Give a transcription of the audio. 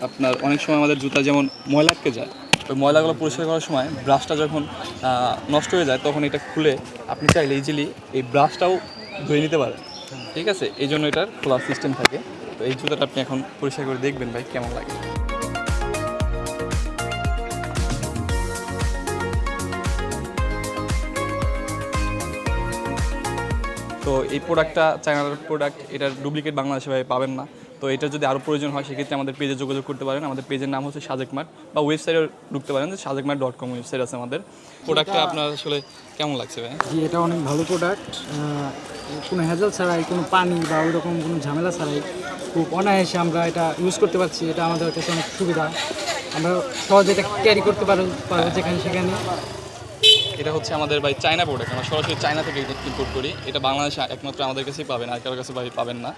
আপনার অনেক সময় আমাদের জুতা যেমন ময়লা আটকে যায়, ওই ময়লাগুলো পরিষ্কার করার সময় ব্রাশটা যখন নষ্ট হয়ে যায় তখন এটা খুলে আপনি চাইলে ইজিলি এই ব্রাশটাও ধুয়ে নিতে পারেন। ঠিক আছে, এই জন্য এটার খোলার সিস্টেম থাকে। তো এই জুতাটা আপনি এখন পরিষ্কার করে দেখবেন ভাই কেমন লাগে। তো এই প্রোডাক্টটা চায়নার প্রোডাক্ট, এটার ডুপ্লিকেট বাংলাদেশে ভাই পাবেন না। তো এটা যদি আরও প্রয়োজন হয় সেক্ষেত্রে আমাদের পেজে যোগাযোগ করতে পারেন। আমাদের পেজের নাম হচ্ছে সাজেক মার্ট, বা ওয়েবসাইটে ঢুকতে পারেন, যে সাজেকমার্ট.com ওয়েবসাইট আছে আমাদের। প্রোডাক্টটা আপনার আসলে কেমন লাগছে ভাই? জি, এটা অনেক ভালো প্রোডাক্ট। কোনো হ্যাজেল ছাড়াই, কোনো পানি বা ওইরকম কোনো ঝামেলা ছাড়াই খুব অনায়াসে আমরা এটা ইউজ করতে পারছি। এটা আমাদের কাছে অনেক সুবিধা, আমরা সহজে এটা ক্যারি করতে পারবো যেখানে সেখানে। এটা হচ্ছে আমাদের ভাই চায়না প্রোডাক্ট, আমরা সরাসরি চায়না থেকে ইম্পোর্ট করি। এটা বাংলাদেশে একমাত্র আমাদের কাছেই পাবেন, আর কারোর কাছে ভাই পাবেন না।